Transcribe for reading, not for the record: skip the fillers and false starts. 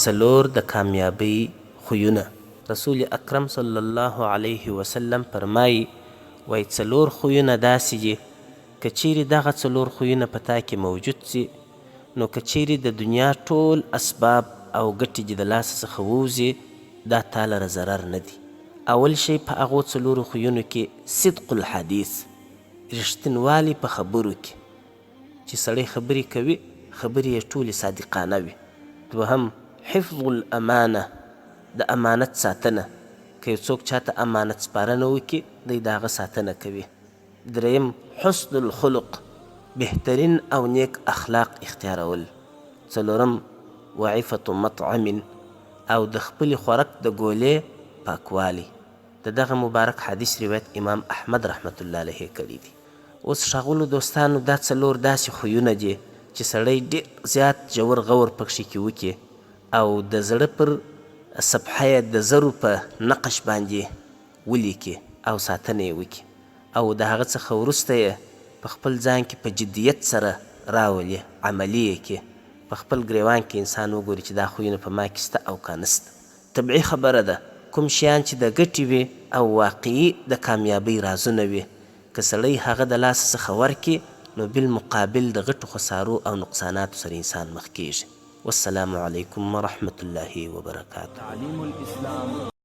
څلور د کامیابۍ خویونه. رسول اکرم صلی الله علیه وسلم فرمایي وایي څلور خویونه داسې دي که چیرې دغه څلور خویونه په تا کې موجود سي نو که چیرې د دنیا ټول اسباب او ګټې دې د لاسه څخه ووځي دا تا لره ضرر نه دي. اول شی په هغو څلورو خویونو کې صدق الحدیث، رښتینوالی په خبرو کې چې سړی خبرې کوي خبرې یې ټولې صادقانه وي. دوهم حفظ الامانه، د امانت ساتنه، که یو څوک چاته امانت سپارنه وکړي دی د هغه ساتنه کوي. دریم حسن الخلق، بهترین او نیک اخلاق اختیارول. څلورم وعفة مطعم، او د خپلې خوراک د ګولې پاکوالی. د دغه مبارک حدیث روایت امام احمد رحمت الله علیه کړی دی. اوس ښاغلو دوستانو دا څلور داسې خویونه دي چې سړی ډېر زیات ژور غور پکښې کې وکړي او د زړه پر صفحه یې د زرو په نقش باندې ولیکي او ساتنه یې وکړي او د هغه څخه وروسته یې په خپل ځان کې په جدیت سره راولي، عملي یې کړي. په خپل ګریوان کې انسان وګوري چې دا خویونه په ما کې شته او که نسته. طبیعي خبره ده کوم شیان چې د ګټې وي او واقعي د کامیابۍ رازونه وي که سړی هغه د لاسه څخه ورکړي نو بالمقابل د غټو خسارو او نقصاناتو سره انسان مخ کیږي. والسلام علیکم ورحمة الله وبرکاته.